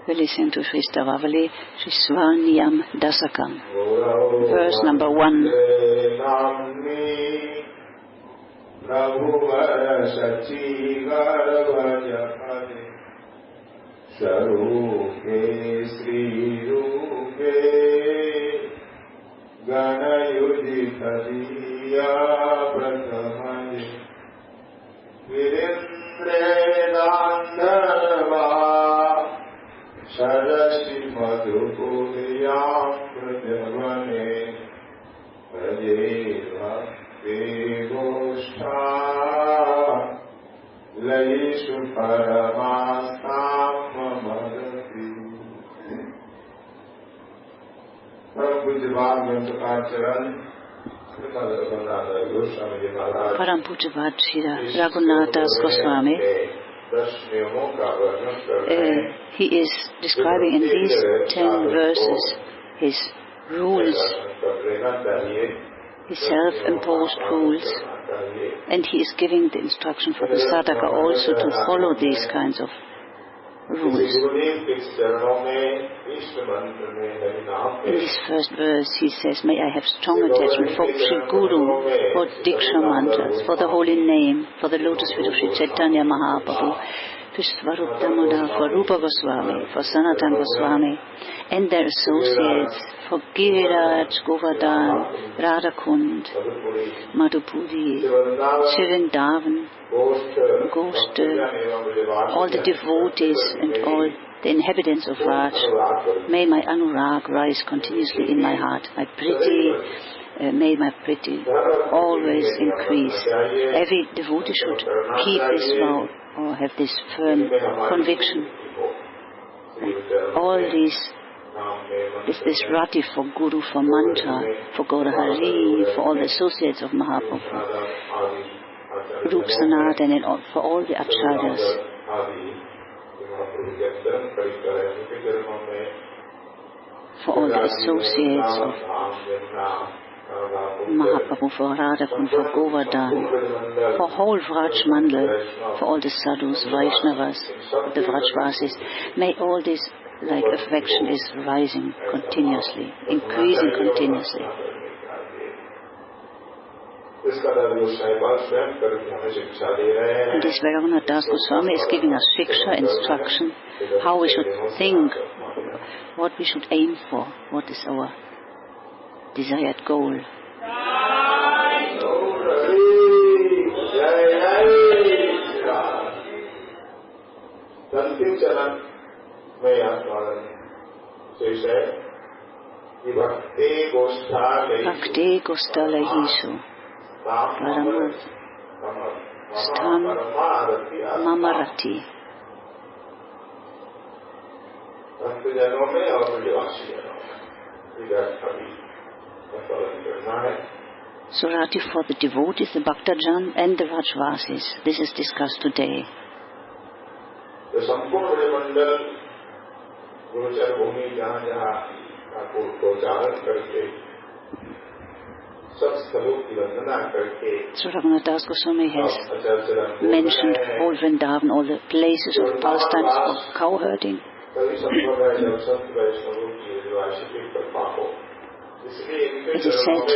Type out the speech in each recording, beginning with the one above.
We're listening to Sri Stavavali, Sri Svaniyam Dasakam, verse number 1. Sarasi madhupuriyam pradhavane prajeva devostha laishu paramastam madhati. Param Pujya Raghunath Das Goswami, he is describing in these 10 verses his rules, his self-imposed rules, and he is giving the instruction for the sadhaka also to follow these kinds of rules. In this first verse he says, may I have strong attachment for Sri Guru, for Diksha mantras, for the holy name, for the lotus feet of Sri Chaitanya Mahaprabhu, for Swarup Damodar, for Rupa Goswami, for Sanatan Goswami, and their associates, for Giriraj, Govardhan, Radhakund, Madhupuri, Shirindavan, Goshta, all the devotees and all the inhabitants of Raj. May my anurag rise continuously in my heart. May my priti always increase. Every devotee should keep this vow or have this firm conviction. All this rati for Guru, for mantra, for Gaurahari, for all the associates of Mahaprabhu, Rup Sanatan, and for all the acharyas. For all the associates of Mahaprabhu, for Radhakund, for Govardhan, for whole Vraj Mandal, for all the sadhus, Vaishnavas, the Vrajvasis. May all this like affection is rising continuously, increasing continuously. And this Raghunath Das Goswami is giving us shiksha, instruction, how we should think, what we should aim for, what is our desired goal. Bhakti Gostalayisu Paramat Stam Mamarati. Surati for the devotees, the Bhaktajan and the Vrajvasis. This is discussed today. So Raghunath Das Goswami has mentioned all Vrindavan, all the places of pastimes of cow herding. It is said,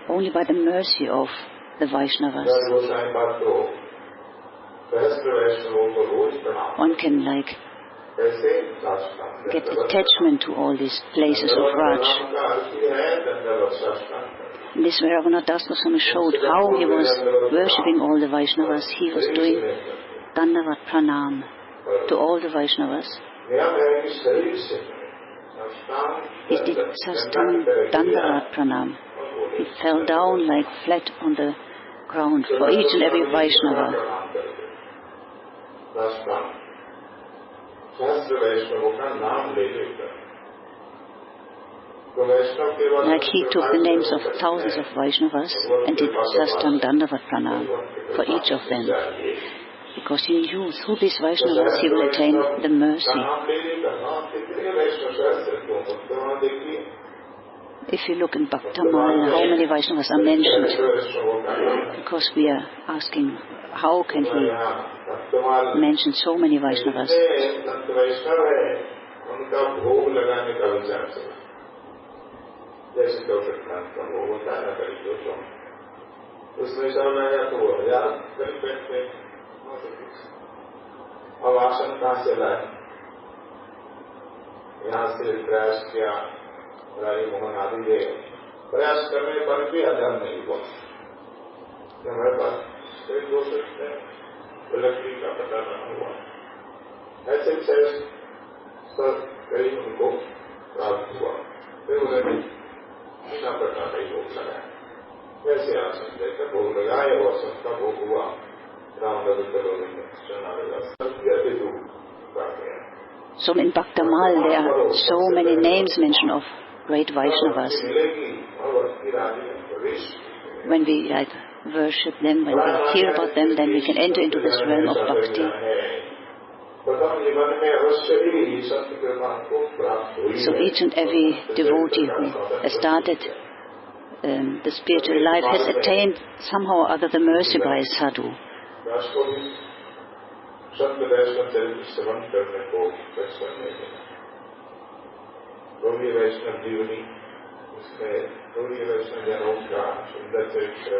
only by the mercy of the Vaishnavas one can get attachment to all these places of Raj. In this way Raghunath Das Goswami showed how he was worshipping all the Vaishnavas. He was doing Dandavat Pranam to all the Vaishnavas. He did Sastang Dandavat Pranam. He fell down like flat on the ground for each and every Vaishnava. Like he took the names of thousands of Vaishnavas and did Sastang Dandavat Pranam for each of them. Because he knew through these Vaishnavas he will attain the mercy. If you look in Bhaktamal, how many Vaishnavas are mentioned? Because we are asking, how can he mention so many Vaishnavas? अब आसन कहाँ से लाए? यहाँ से प्रयास किया, रानी मोहन आदि ने प्रयास करने पर भी आजाद नहीं हुआ। हमारे पास एक दो लकड़ी का पता न हुआ, ऐसे सब कई उनको प्राप्त हुआ। फिर उन्हें बिना पता नहीं भोग लगाया, वैसे आसन देकर भोग लगाए और सबका भोग हुआ। So in Bhaktamal there are so many names mentioned of great Vaishnavas. When we worship them, when we hear about them, then we can enter into this realm of bhakti. So each and every devotee who has started the spiritual life has attained somehow or other the mercy by a sadhu.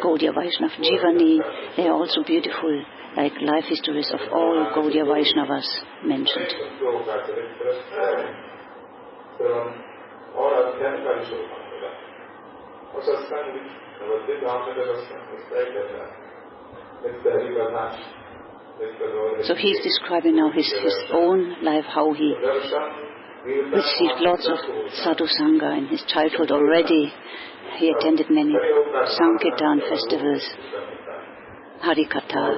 Gaudiya Vaishnav Jivani, they are also beautiful, like life histories of all Gaudiya Vaishnavas mentioned. So he is describing now his own life, how he received lots of sadhu sangha in his childhood already. He attended many Sankirtan festivals, Harikatha.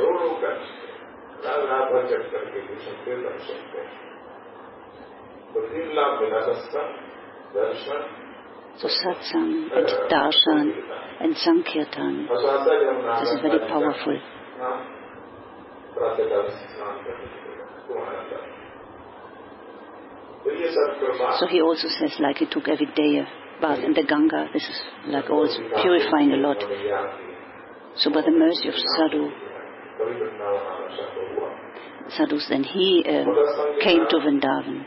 So satsang and darshan and sankirtan, this is very powerful. So he also says, like he took every day a bath in the Ganga, this is like also purifying a lot. So by the mercy of sadhus, then he came to Vrindavan.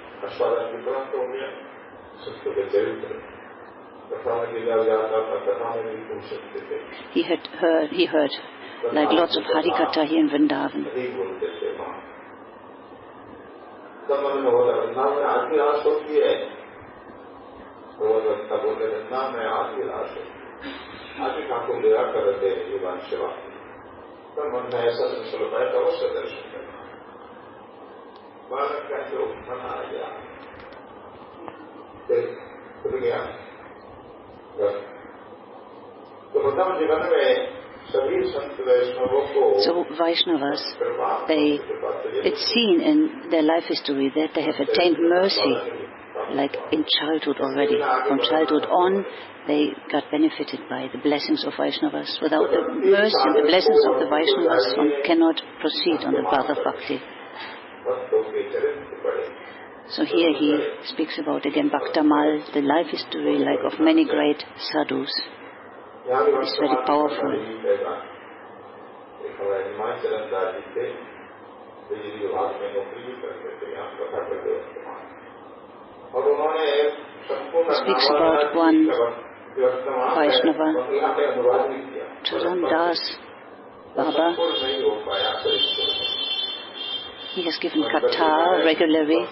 He heard like lots of Harikatha here in Vrindavan. So Vaishnavas, it's seen in their life history that they have attained mercy, like in childhood already. From childhood on, they got benefited by the blessings of Vaishnavas. Without the mercy and the blessings of the Vaishnavas, one cannot proceed on the path of bhakti. So here he speaks about again Bhaktamal, the life history like of many great sadhus. It's very powerful. He speaks about one Vaishnava, Charan Das Baba. He has given katha regularly.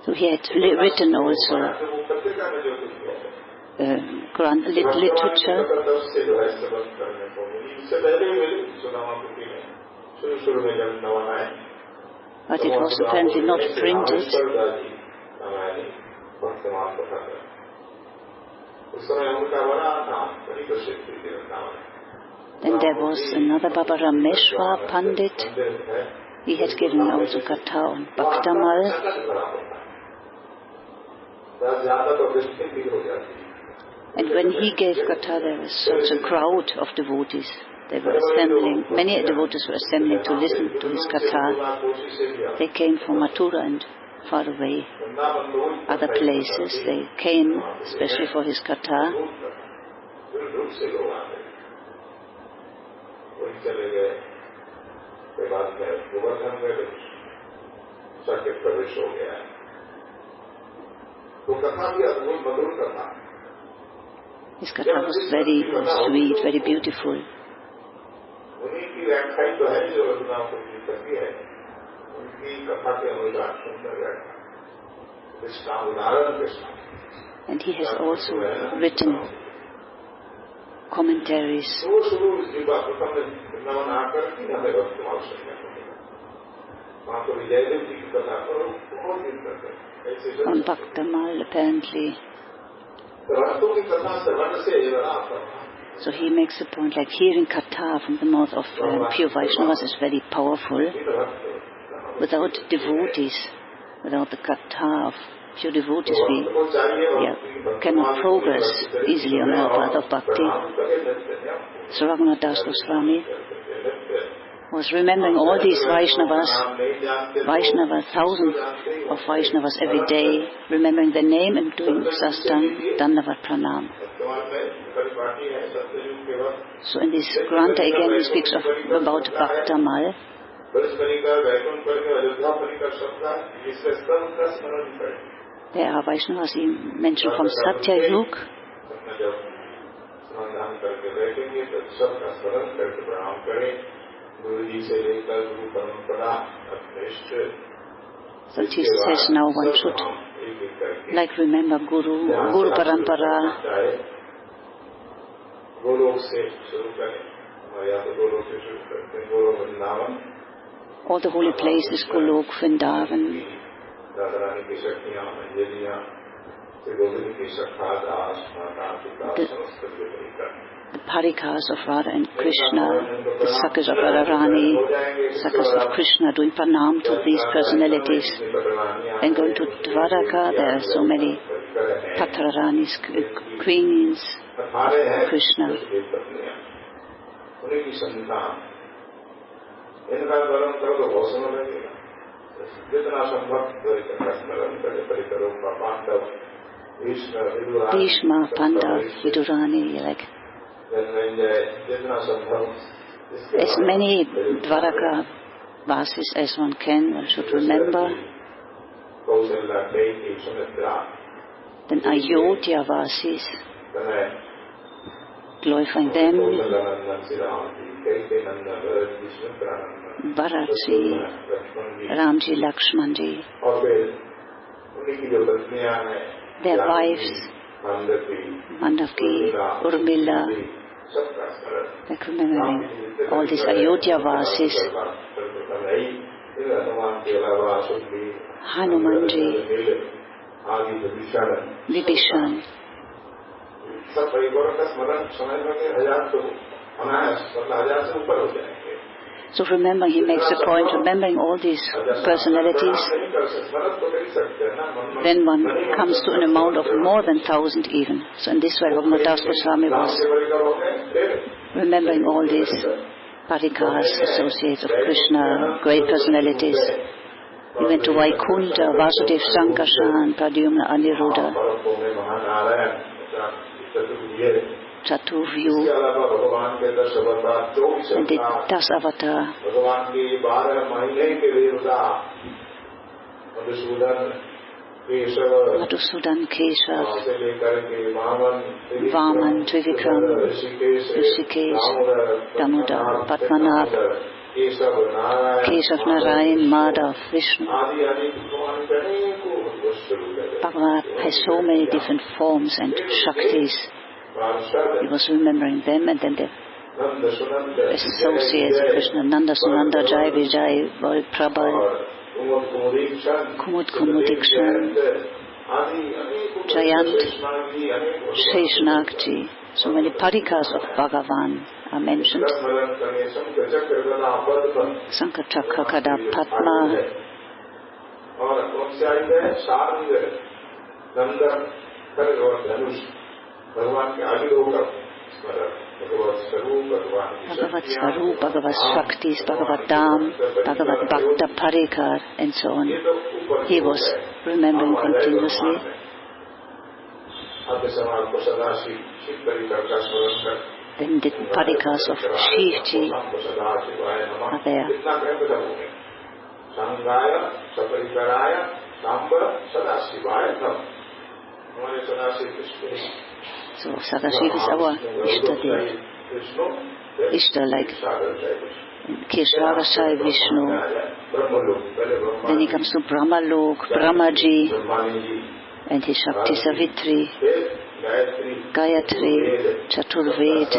So he had written also literature. But it was apparently not printed. Then there was another Baba Rameshwar Pandit. He had given also Katha on Bhaktamal. And when he gave katha, there was such a crowd of devotees. They were assembling, many devotees were assembling to listen to his katha. They came from Mathura and far away, other places. They came especially for his katha. His katha was very sweet, very beautiful. And he has also written commentaries on Bhaktamal, apparently. So he makes a point, like hearing katha from the mouth of pure Vaishnavas is very powerful. Without devotees, without the katha of pure devotees, we cannot progress easily on our path of bhakti. So Raghunath Das Goswami was remembering all these Vaishnavas, thousands of Vaishnavas every day, remembering their name and doing sastang, dandavat, pranam. So in this Grantha again he speaks about Bhaktamal. There are Vaishnavas he mentioned from Satya Yug. So he says now one should like remember Guru Parampara. All the holy places, Golok, Vrindavan. The parikas of Radha and Krishna, the sakas of Radharani, sakas of Krishna, doing pranam to these personalities. Then going to Dwaraka, there are so many Patraranis, queens of Krishna. Bhishma, Pandav, Vidurani, like as many Dwaraka Vasis as one can, one should remember. Then Ayodhya Vasis, glorifying them. Bharatji, Ramji, Lakshmanji, their wives, Mandaki, Urmila, like remembering all these Ayodhya Vasis, Hanumanji, Vibhishan. So remember, he makes a point, remembering all these personalities, then one comes to an amount of more than 1,000 even. So in this way, Raghunath Das Goswami was remembering all these parikas, associates of Krishna, great personalities. He went to Vaikuntha, Vasudev, Sankarshan, Pradyumna, Aniruddha, Chaturvyu, and the Dasavatar, Madhusudan, Keshav, Vaman, Trivikram, Rishikesh, Damodar, Padmanabh, Keshav, Narayan, Madhav, Vishnu. Bhagavan has so many different forms and Shaktis. He was remembering them, and then the associates of Krishna, Nanda Sunanda, Jai Vijay, Val Prabal, Kumud Kumudikshan, Jayant, Sheshnakji. So many parikas of Bhagavan are mentioned. Sankachakra, Kada, Padma, Bhagavat Swarup, Bhagavat Shaktis, Bhagavat Dham, Bhagavat Bhakta Parikar, and so on. He was remembering continuously. Then the parikars of Shivji are there. So Sadashiv is our Ishtadev. Ishta, like Keshwara Sai Vishnu. Then he comes to Brahmalok, Brahmaji, and his Shakti Savitri, Gayatri, Chaturved,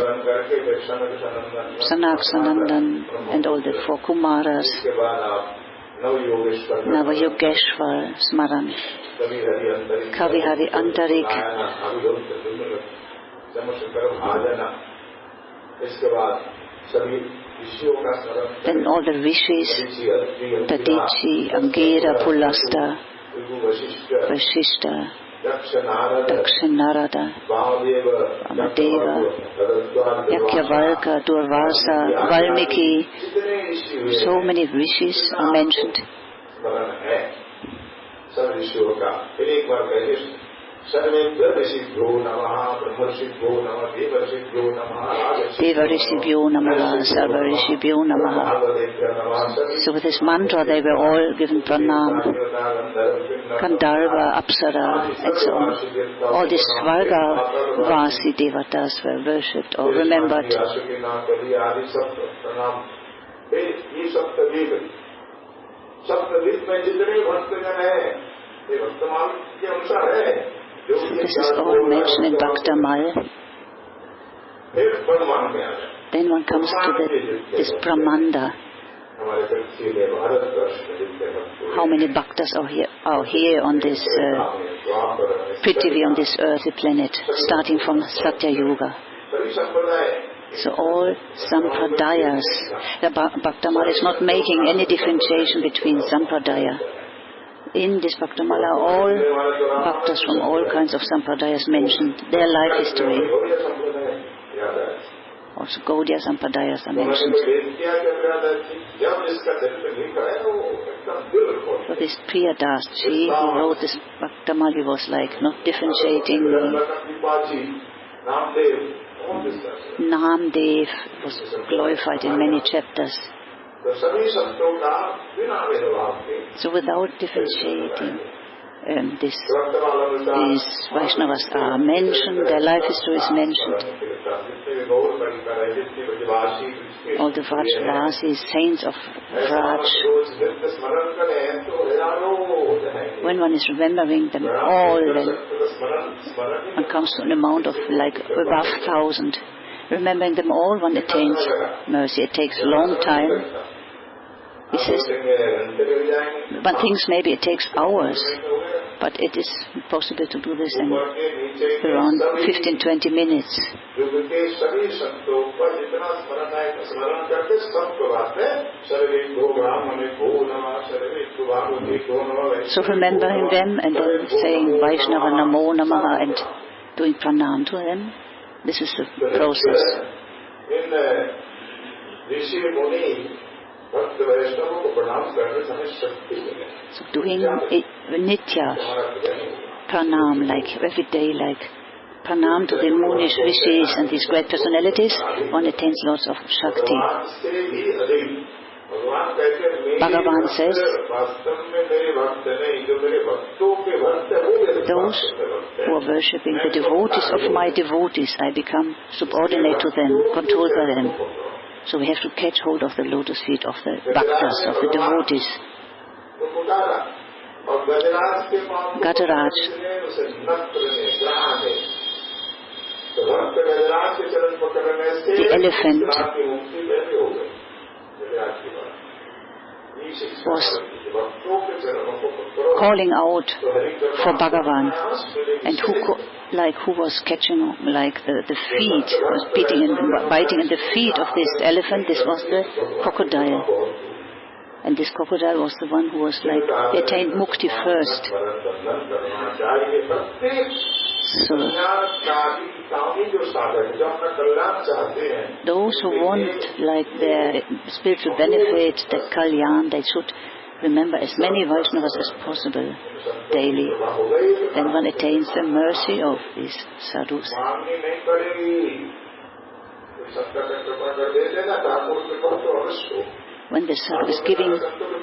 Sanak Sanandan, and all the four Kumaras, Navayogeshwar, Smaran, Kavihari Antarik, then all the rishis, Tadichi, Angera, Pulasta, Vashishta, Dakshinarada, Amadeva, Yakyavalka, Durvasa, Valmiki. So many rishis are mentioned. Devarishibhyo Namaha, Sarvarishibhyo Namaha. So with this mantra they were all given pranam. Gandharva, Apsara, and so on. All these Svarga Vasi Devatas were worshipped or remembered. So this is all mentioned in Bhaktamal. Then one comes to this Brahmanda. How many bhaktas are here on this Prithvi, on this earthly planet, starting from Satya Yuga. So all sampradayas. The Bhaktamala is not making any differentiation between sampradaya. In this Bhaktamala, all bhaktas from all kinds of sampradayas mentioned, their life history. Also Gaudiya Sampadayas are mentioned. So this Priyadas, she who wrote this Bhaktamala, was like not differentiating. Namdev was glorified in many chapters. So without differentiating, these Vaishnavas are mentioned, their life history is mentioned. All the Vrajvasis, saints of Vraj. When one is remembering them all, then one comes to an amount of like above 1,000. Remembering them all, one attains mercy. It takes a long time. He says, one thinks maybe it takes hours, but it is possible to do this in around 15-20 minutes. So remembering them and then saying Vaishnava Namo Namaha and doing pranam to them, this is the process. So doing nitya pranam, like every day, like pranam to the Munish, Rishis and these great personalities, one attains lots of Shakti. Bhagavan says, those who are worshipping the devotees of my devotees, I become subordinate to them, controlled by them. So we have to catch hold of the lotus feet of the bhaktas, of the devotees. Gajaraj. The elephant was calling out for Bhagavan, and who was catching like the feet, was biting in the feet of this elephant. This was the crocodile, and this crocodile was the one who was like, he attained mukti first. So those who want like their spiritual benefit, the kalyan, they should remember as many Vaishnavas as possible daily. Then one attains the mercy of these sadhus. When the sadhu is giving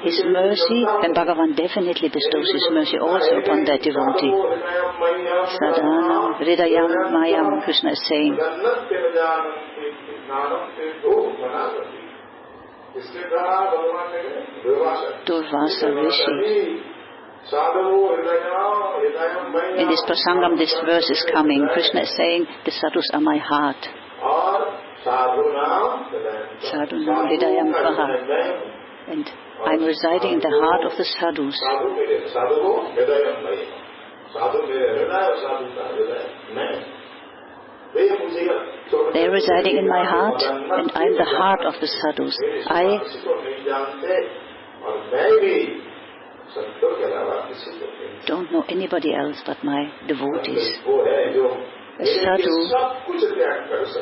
his mercy, then Bhagavan definitely bestows his mercy also upon that devotee. Sadhanam hridayam mayam, Krishna is saying. Durvasa Rishi. In this prasangam, this verse is coming. Krishna is saying, the sadhus are my heart. Sadhunam hridayam kaha. And I'm residing in the heart of the sadhus. They are residing in my heart, and I'm the heart of the sadhus. I don't know anybody else but my devotees. A sadhu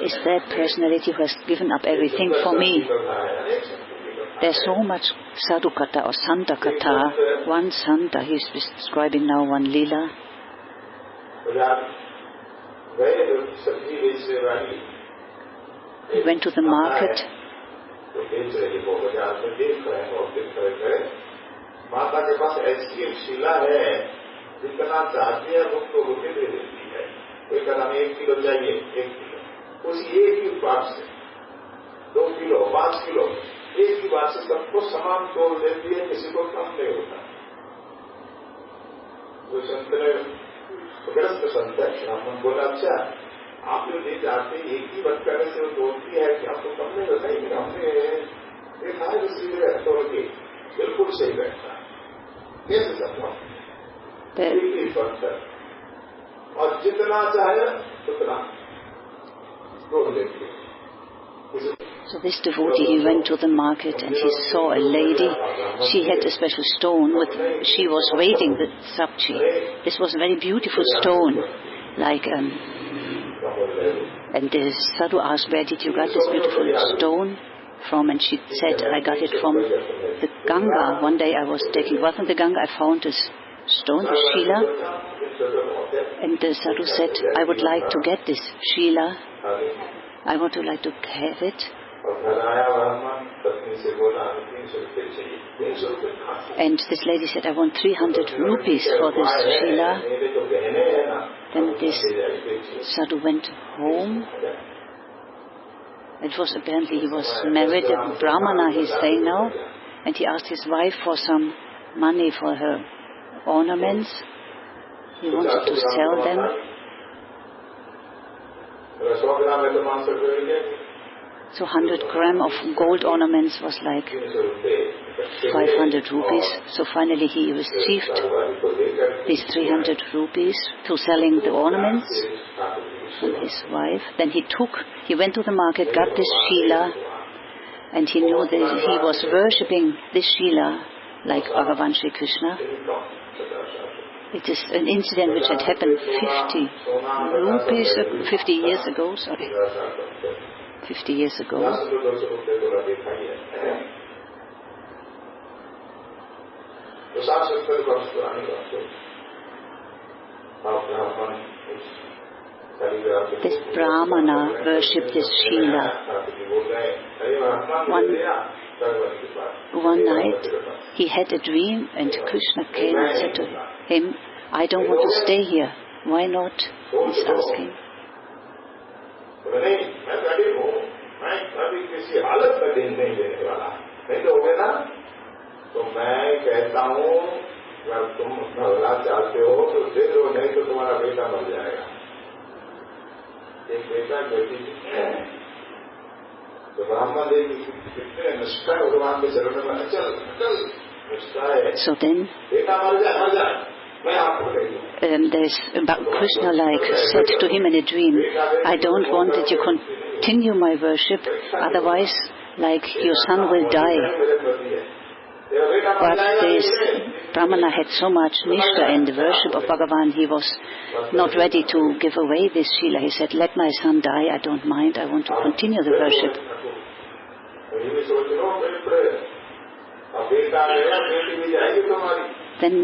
is that personality who has given up everything for me. There's so much sadhu katha or santa katha. One santa, he's describing now one lila. He went to the market. एक कदम 1 kilo चाहिए 1 kilo उसी एक ही बात से 2 kilo 5 kilo एक ही बात से सबको समान तोल देती है, किसी को कम नहीं होता। जो संत ने ग्रस्त संत है ब्राह्मण बोला, अच्छा आप जो ले जाते एक ही बात करने से वो तोड़ती है कि आपको कम नहीं होता है। हमने देखा है दूसरी जगह तोड़ के बिल्कुल सही बैठता है, कैसे संभव? एक ही बात और जितना चाहे उतना तोड़ लेती है। So this devotee, he went to the market and he saw a lady. She had a special stone with, she was weighing the sabji. This was a very beautiful stone, like and the sadhu asked, where did you get this beautiful stone from? And she said, I got it from the Ganga. One day I was taking bath in the Ganga, I found this stone, the Shila. And the sadhu said, I would like to get this Shila. I would like to have it. And this lady said, I want 300 rupees for this Shila. Then this sadhu went home. It was apparently he was married, a brahmana, he's saying now. And he asked his wife for some money for her ornaments. He wanted to sell them. So 100 gram of gold ornaments was like 500 rupees. So finally he received these 300 rupees to selling the ornaments from his wife. Then he went to the market, got this Shila, and he knew that he was worshipping this Shila like Bhagavan Sri Krishna. It is an incident which had happened 50 years ago, 50 years ago. This Brahmana worshipped this Shila. One night he had a dream and Krishna came and said to him, I don't want to stay here. Why not? He's asking. So then Krishna said to him in a dream, I don't want that you continue my worship, otherwise your son will die. But this Brahmana had so much nishta in the worship of Bhagavan, he was not ready to give away this Shila. He said, let my son die, I don't mind, I want to continue the worship. Then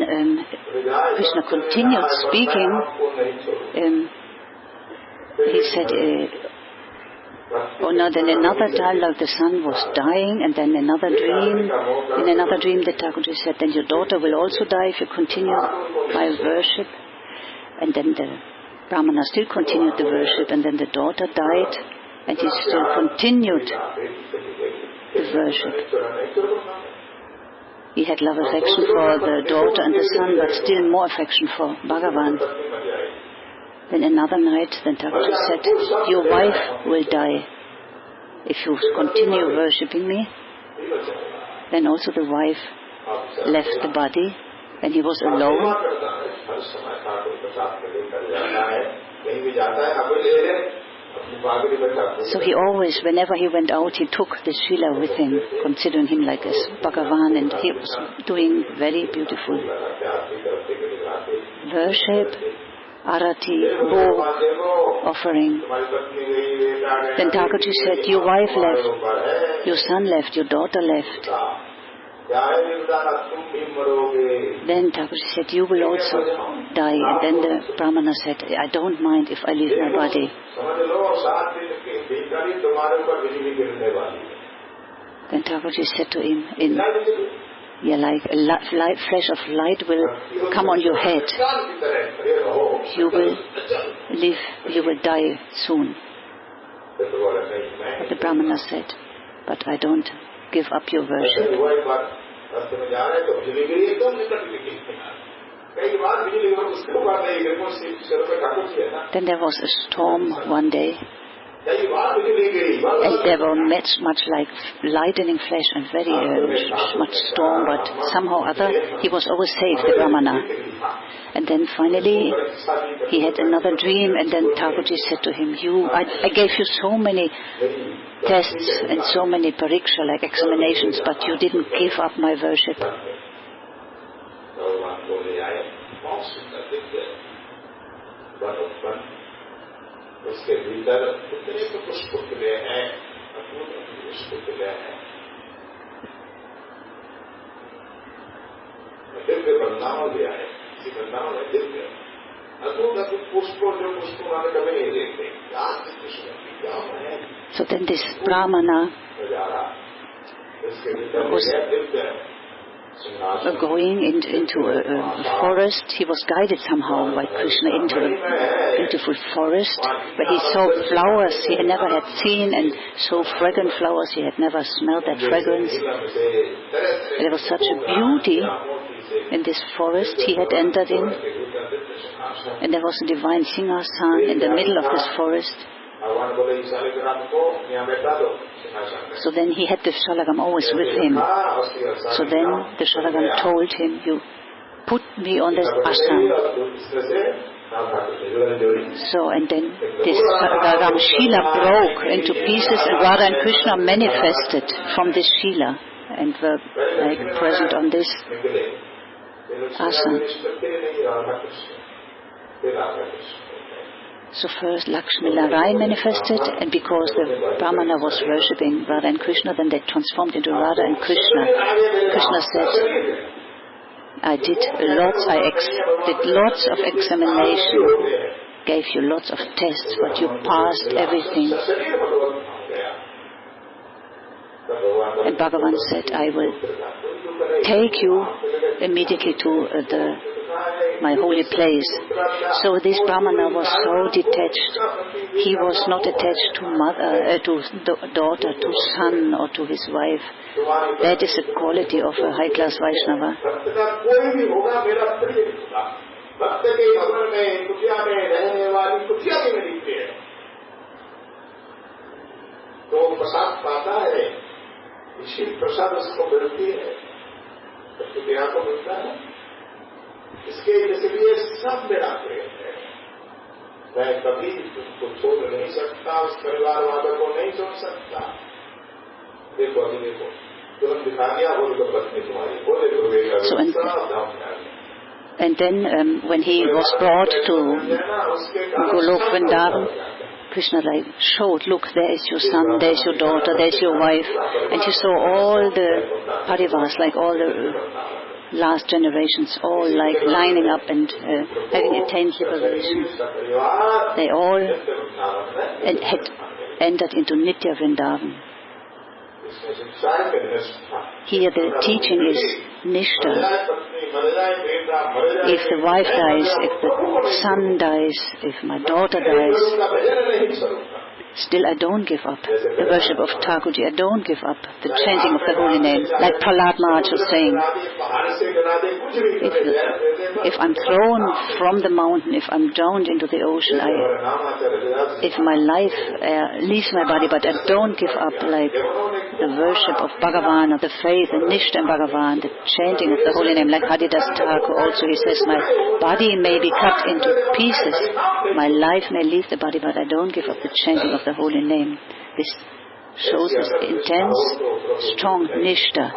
Krishna continued speaking. He said, oh no, then another time, like the son was dying, and then another dream. In another dream, the Thakurji said, then your daughter will also die if you continue my worship. And then the Brahmana still continued the worship, and then the daughter died, and he still continued the worship. He had love affection for the daughter and the son, but still more affection for Bhagavan. Then another night, then Thakurji said, your wife will die if you continue worshipping me. Then also the wife left the body, and he was alone. So he always, whenever he went out, he took the Shila with him, considering him like as Bhagavan, and he was doing very beautiful worship, arati, bow offering. Then Thakurji said, your wife left, your son left, your daughter left. Then Thakurji said, you will also die. And then the Brahmana said, I don't mind if I leave my body. Then Thakurji said to him, like a flash of light will come on your head. You will live, you will die soon. But the Brahmana said, but I don't give up your worship. Then there was a storm one day, and there were much like lightning flash and very much storm, but somehow or other he was always safe, the Brahmana. And then finally he had another dream, and then Thakurji said to him, I gave you so many tests and so many pariksha, like examinations, but you didn't give up my worship. So then this Brahmana was going into a forest. He was guided somehow by Krishna into a beautiful forest where he saw flowers he had never had seen, and so fragrant flowers he had never smelled that fragrance. There was such a beauty in this forest he had entered in, and there was a divine Singhasan in the middle of this forest. So then he had the Shalagam always with him. So then the Shalagam told him, you put me on this asana. So and then this Shalagam Shila broke into pieces, and Radha and Krishna manifested from this Shila and were like present on this asana. So first Lakshmi Narayan manifested, and because the Brahmana was worshipping Radha and Krishna, then they transformed into Radha and Krishna. Krishna said, I did lots of examination, gave you lots of tests, but you passed everything. And Bhagavan said, I will take you immediately to my holy place. So this Brahmana was so detached. He was not attached to mother, to daughter, to son, or to his wife. That is the quality of a high-class Vaishnava. इसके इसलिए सब मेरा प्रेम है। मैं कभी तुमको छोड़ नहीं सकता, उस परिवार वालों को नहीं छोड़ सकता। देखो अभी देखो, So and then when he was brought to Golok Vrindavan, Krishna showed, look, there is your son, there is your daughter, there is your wife, and he saw all the parivars, like all the last generations, all lining up and having attained liberation. They all had entered into Nitya Vrindavan. Here the teaching is Nishta. If the wife dies, if the son dies, if my daughter dies, still I don't give up the worship of Thakurji. I don't give up the chanting of the holy name. Like Prahlad Maharaj was saying, if I'm thrown from the mountain, if I'm drowned into the ocean, if my life leaves my body, but I don't give up like the worship of Bhagavan, or the faith and Nishta in Bhagavan, the chanting of the holy name, like Haridas Thakur also, he says, my body may be cut into pieces, my life may leave the body, but I don't give up the chanting of the holy name. This shows this intense, strong Nishta.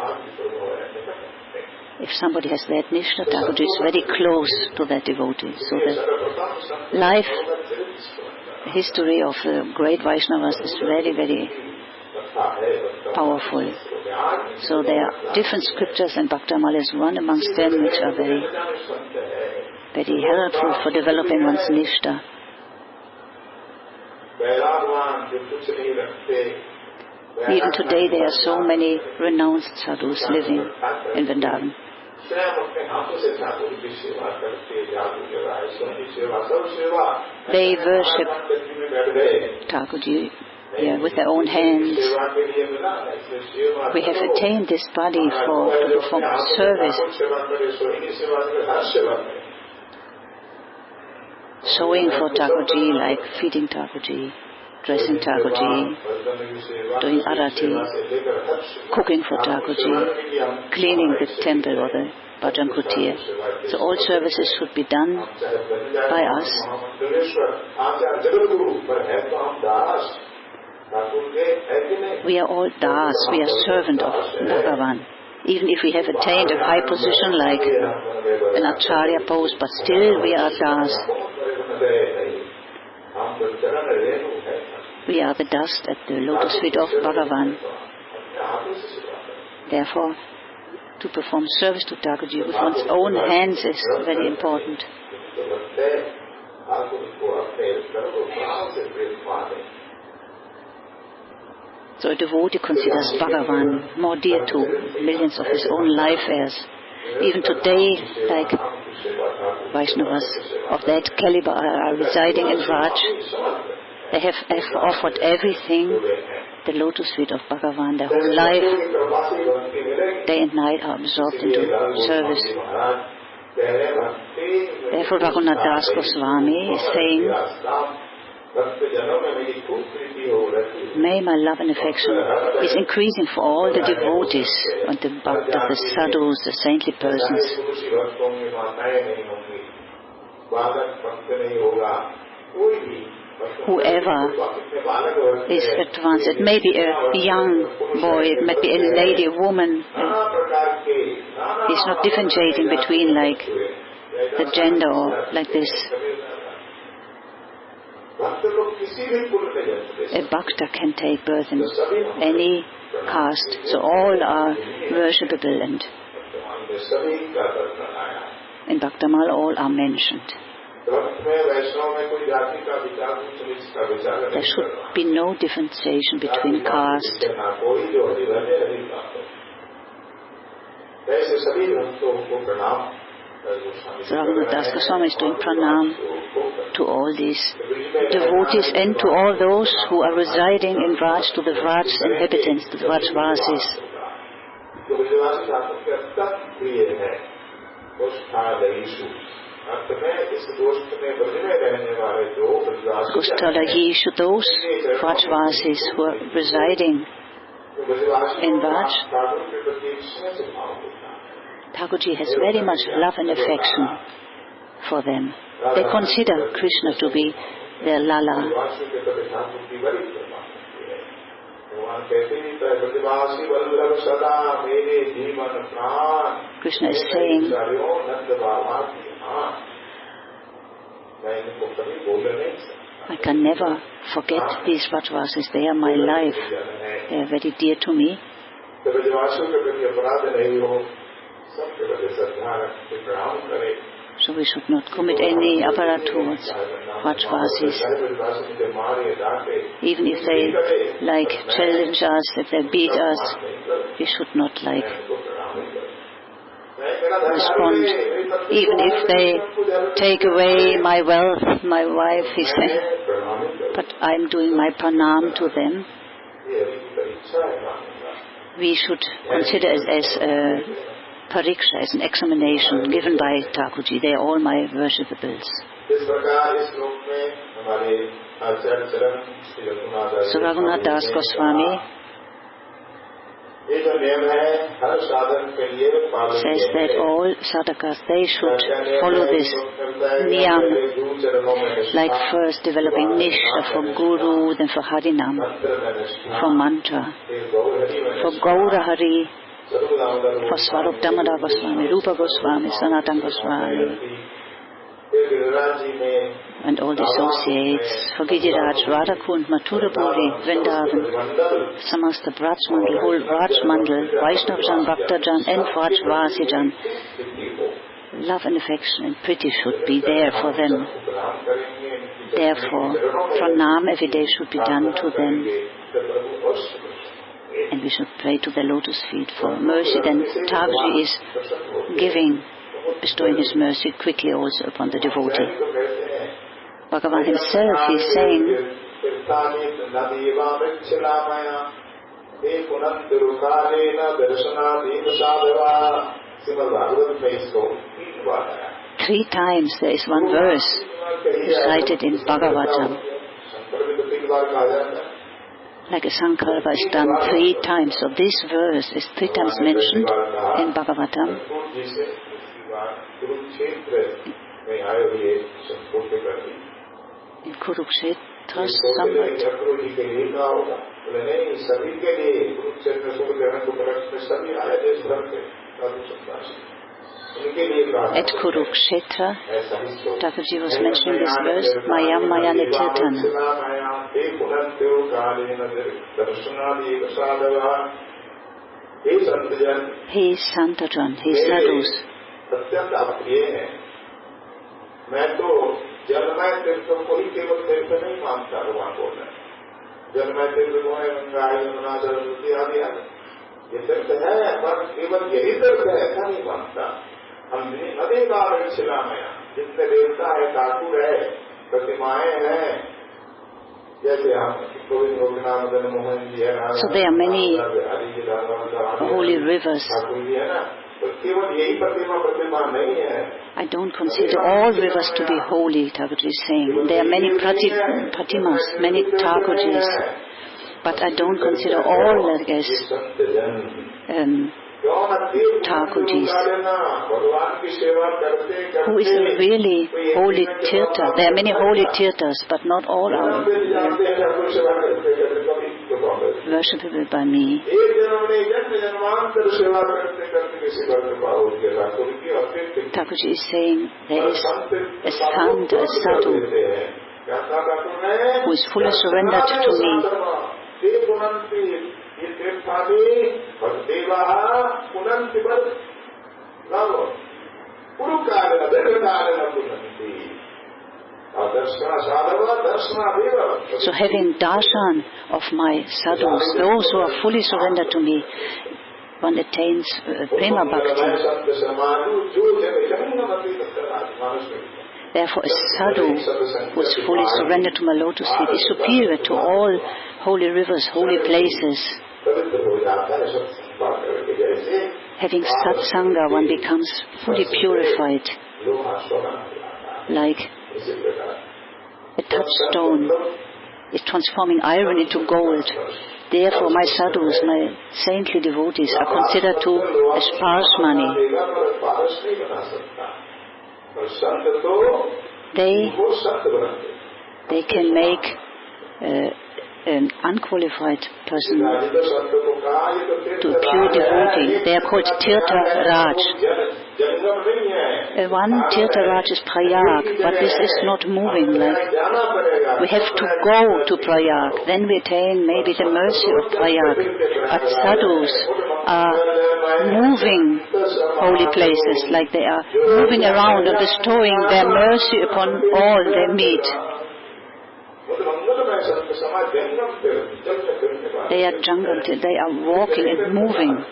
If somebody has that Nishta, Thakurji is very close to that devotee. So the life history of the great Vaishnavas is very, very powerful. So there are different scriptures, and Bhaktamala is one amongst them, which are very, very helpful for developing one's Nishta. Even today there are so many renounced sadhus living in Vrindavan. They worship Thakurji with their own hands. We have attained this body to perform service, sewing for Thakurji, like feeding Thakurji, dressing Thakurji, doing arati, cooking for Thakurji, cleaning the temple or the Bhajan Kutir. So all services should be done by us. We are all das, we are servant of Bhagavan. Even if we have attained a high position like an Acharya post, but still we are das. We are the dust at the lotus feet of Bhagavan. Therefore, to perform service to Thakurji with one's own hands is very important. So a devotee considers Bhagavan more dear to millions of his own life heirs. Even today, like Vaishnavas of that caliber are residing in Raj, they have offered everything, the lotus feet of Bhagavan, their whole life, day and night are absorbed into service. Therefore Raghunath Das Goswami is saying, may my love and affection is increasing for all the devotees and the bhaktas, the sadhus, the saintly persons. Whoever is advanced, it may be a young boy, it might be a lady, a woman. He's not differentiating between like the gender or like this. A bhakta can take birth in any caste, so all are worshipable, and in Bhaktamal all are mentioned. There should be no differentiation between caste. So Raghunath Das Goswami is doing pranam to all these devotees and to all those who are residing in Raj, to the Raj inhabitants, to the Rajvasis. Gosthalayishu, those Rajvasis who are residing in Raj, Thakurji has very much love and affection for them. They consider Krishna to be their Lala. Krishna is saying, I can never forget these Vrajavasis. They are my life. They are very dear to me. So we should not commit any aparat towards Vrajavasis. Even if they challenge us, if they beat us, we should not respond. Even if they take away my wealth, my wife, he said, but I'm doing my pranam to them. We should consider it as a pariksha, as an examination given by Thakurji. They are all my worshippables. So Raghunath Das Goswami says that all sadhakas, they should follow this niyama, like first developing nishtha for guru, then for harinam, for mantra, for Gaura Hari, for Swarup Damodar Goswami, Rupa Goswami, Sanatan Goswami, and all the associates, for Giriraj, Radhakund, Mathurapuri, Vrindavan, Samasta Brajmandal, whole Brajmandal, Vaishnavjan, Bhaktajan, and Vrajvasijan. Love and affection and pity should be there for them. Therefore, pranam every day should be done to them. And we should pray to the lotus feet for mercy. Then Thakurji is bestowing his mercy quickly also upon the devotee. Bhagavan himself is saying, three times there is one verse recited in Bhagavatam. Like a sankalpa is done 3 times. So this verse is 3 times mentioned in Bhagavatam. In Kurukshetra somewhat. At Kurukshetra, Thakurji was mentioning this verse, Mayam Mayane Tirthana. He is Santajan, he is sadhus. So there are many holy rivers. I don't consider all rivers to be holy, Thakurji is saying. There are many pratimas, many Thakurjis, but I don't consider all as Thakurjis. Who is a really holy tirtha? There are many holy tirthas, but not all are worshipable by me. Thakurji is saying there is a sant, a sadhu, who is fully surrendered to me. So having darshan of my sadhus, those who are fully surrendered to me, one attains prema bhakti. Therefore a sadhu who is fully surrendered to my lotus feet is superior to all holy rivers, holy places. Having satsanga, one becomes fully purified, like a touchstone is transforming iron into gold. Therefore my sadhus, my saintly devotees, are considered to as parshmani. They can make an unqualified person to a pure devotee. They are called Tirtha Raj. One Tirtha Raj is Prayag, but this is not moving. Like we have to go to Prayag, then we attain maybe the mercy of Prayag. But sadhus are moving holy places, like they are moving around and bestowing their mercy upon all they meet. They are Jangamti, they are walking and moving.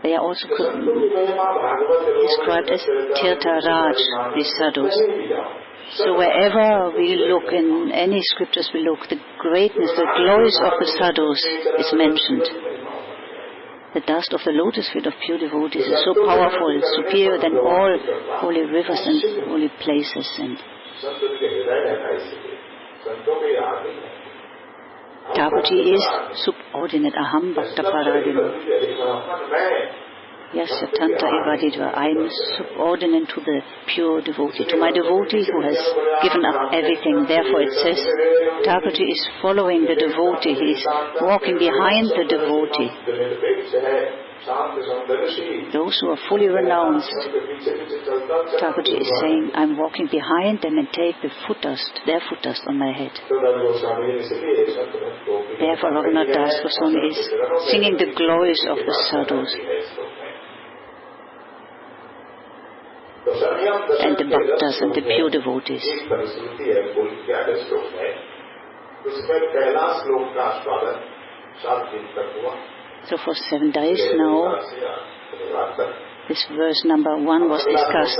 They are also described as Tirtha Raj, these sadhus. So wherever we look, in any scriptures we look, the greatness, the glories of the sadhus is mentioned. The dust of the lotus feet of pure devotees is so powerful, superior than all holy rivers and holy places. And Thakurji is subordinate. Aham bhakta paradino. Yes, Tanta evadidva. I am subordinate to the pure devotee, to my devotee who has given up everything. Therefore it says, Thakurji is following the devotee. He is walking behind the devotee. Those who are fully renounced, Thakurji is saying, I am walking behind them and take the foot dust, their foot dust on my head. Therefore Raghunath Das Goswami is singing the glories of the sadhus and the bhaktas and the pure devotees. So for 7 days now, this verse number 1 was discussed.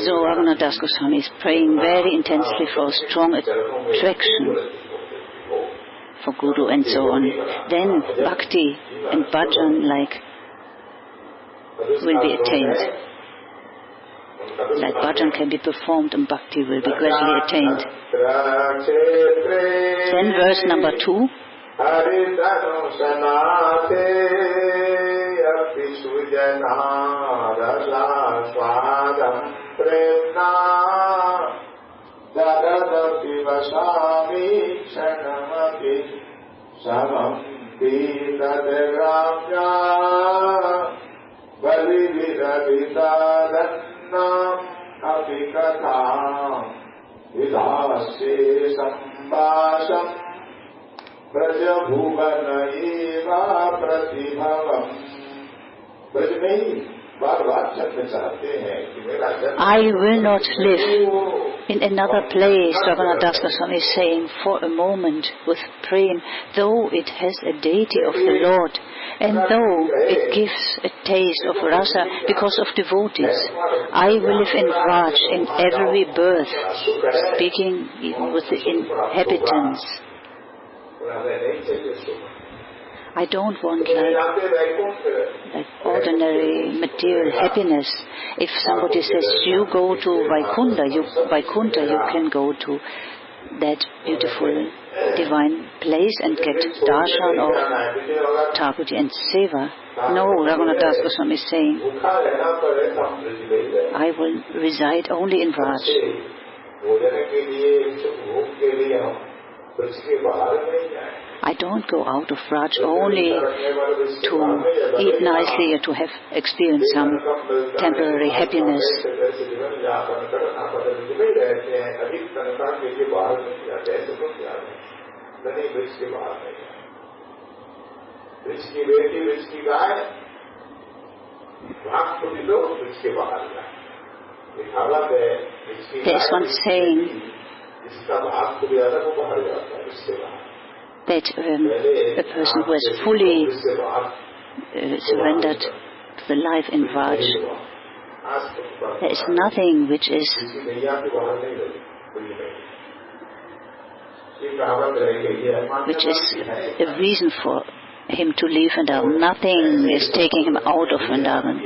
So Raghunath Das Goswami is praying very intensely for strong attraction for Guru and so on. Then bhakti and bhajan will be attained. Like bhajan can be performed and bhakti will be gradually attained. Then verse number 2. I will not live in another place, Raghunath Das Goswami is saying, for a moment with prem, though it has a deity of the Lord, and though it gives a taste of rasa because of devotees. I will live in Raj in every birth, speaking even with the inhabitants. I don't want like ordinary material happiness. If somebody says you go to Vaikuntha, you can go to that beautiful divine place and get darshan of Thakurji and seva. No, Raghunath Das Goswami is saying, I will reside only in Raj. I don't go out of Raj only to eat nicely or to have experienced some temporary happiness. There is one saying that a person who has fully surrendered to the life in Raj, there is nothing which is a reason for him to leave Vrindavan. Nothing is taking him out of Vrindavan.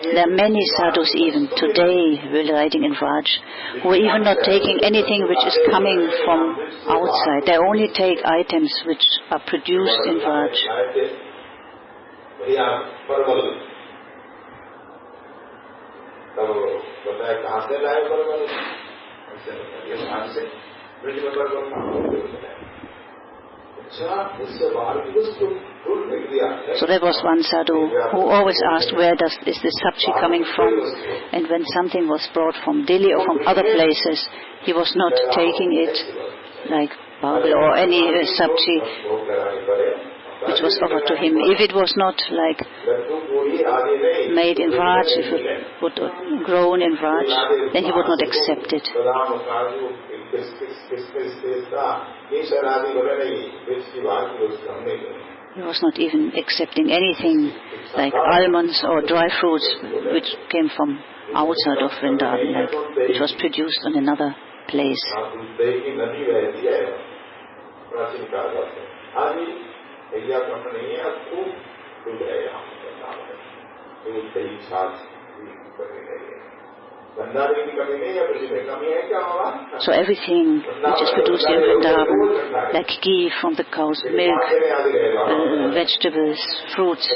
There are many sadhus even today residing in Vraj who are even not taking anything which is coming from outside. They only take items which are produced in Vraj. So there was one sadhu who always asked, where is this sabji coming from? And when something was brought from Delhi or from other places, he was not taking it, like babel or any sabji which was offered to him. If it was not like made in Vraj, if it would grown in Vraj, then he would not accept it. He was not even accepting anything like almonds or dry fruits which came from outside of Vrindavan, like which was produced on another place. So everything which is produced in Vrindavan, like ghee from the cow's milk, vegetables, fruits,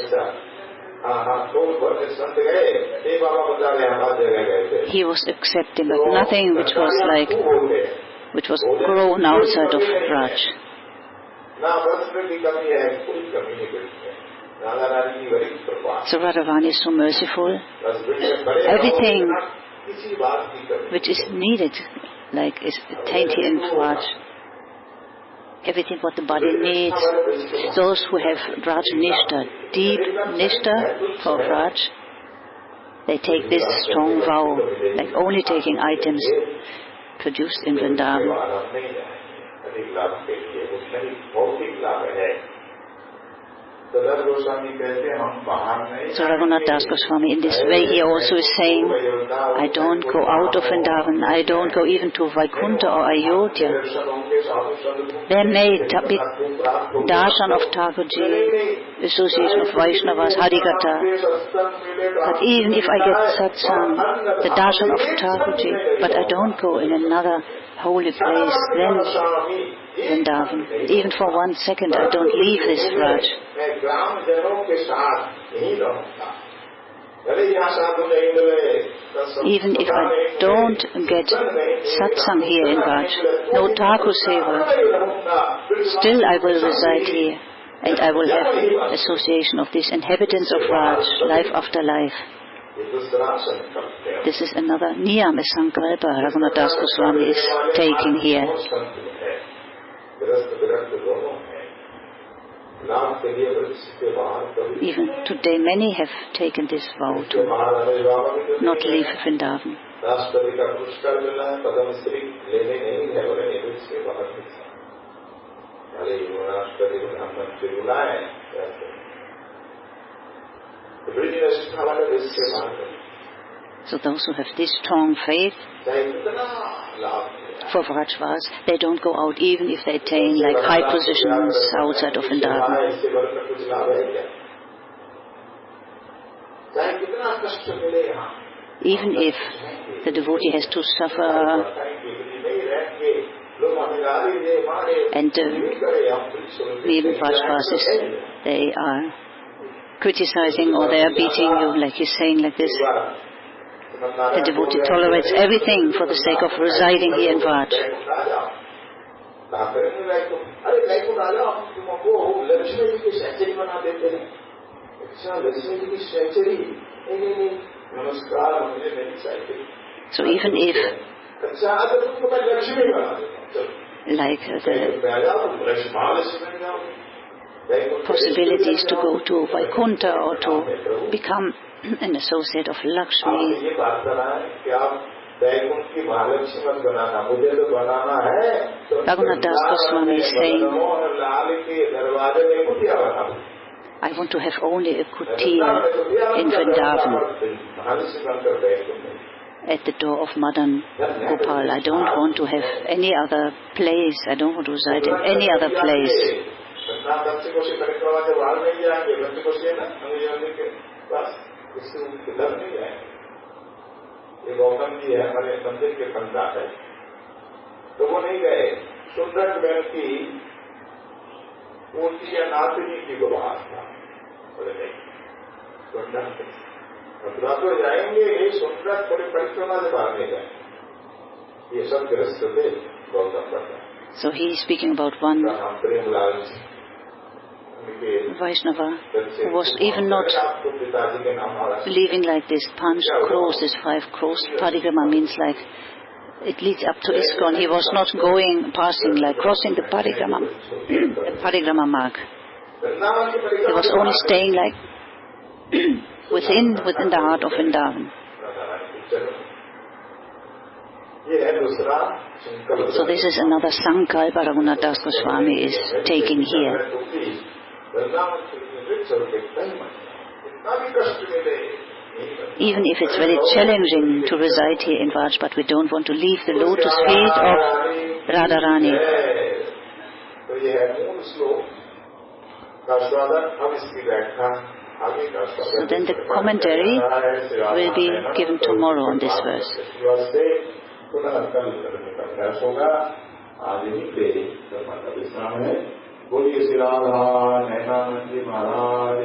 he was accepting, but nothing which was grown outside of Vraj. So Radharani is so merciful. Everything which is needed, like is attained here in Vraj. Everything what the body needs. Those who have Vraj Nishta, deep Nishta for Vraj, they take this strong vow, like only taking items produced in Vrindavan. So Raghunath Das Goswami, in this way, he also is saying, I don't go out of Vrindavan, I don't go even to Vaikuntha or Ayodhya. There may be darshan of Thakurji, association of Vaishnavas, Harikatha. But even if I get satsang, the darshan of Thakurji, but I don't go in another holy place, then Vrindavan. Even for 1 second, I don't leave this Vraj. Even if I don't get satsang here in Vraj, no Thakur Seva, still I will reside here and I will have association of these inhabitants of Vraj, life after life. This is another niyama sankalpa Raghunath Das Goswami is taking here. Even today many have taken this vow to not leave Vrindavan. So those who have this strong faith for Vrajvas, they don't go out even if they attain like high positions outside of Vrindavan. Even if the devotee has to suffer and even Vrajvas, they are criticizing or they are beating you, like he's saying like this. The devotee tolerates everything for the sake of residing here in Vraj. So even if like the possibilities to go to Vaikuntha or to become an associate of Lakshmi. Raghunath Das Goswami is saying, I want to have only a kutir in Vrindavan at the door of Madan Gopal. I don't want to have any other place. I don't want to reside in any other place. Panchkoshi परिक्रमा से बाहर नहीं जाएंगे, पंचकोशी है ना अंग्रेजी मंदिर के पास, इससे किधर नहीं जाएंगे। ये गौतम जी है हमारे मंदिर के पंडा है, तो वो नहीं गए। सुंदर बहन की मूर्ति या नाथनी की व्यवहार था, बोले नहीं सुंदर मथुरा तो जाएंगे, ये सुंदर थोड़ी परिक्रमा से बाहर नहीं जाएंगे। ये सब ग्रस्त थे गौतम पंडा। So he is speaking about one Vaishnava who was even not leaving like this, 5 crores, 5 crores. Parikrama means like it leads up to ISKCON. He was not going, passing, like crossing the Parikrama mark. He was only staying like within the heart of Vrindavan. So this is another sankalpa Raghunath Das Goswami is taking here. Even if it's very challenging to reside here in Vraj, but we don't want to leave the lotus feet of Radharani. So then the commentary will be given tomorrow on this verse. बोलिए श्री राधा नैना जी महाराज।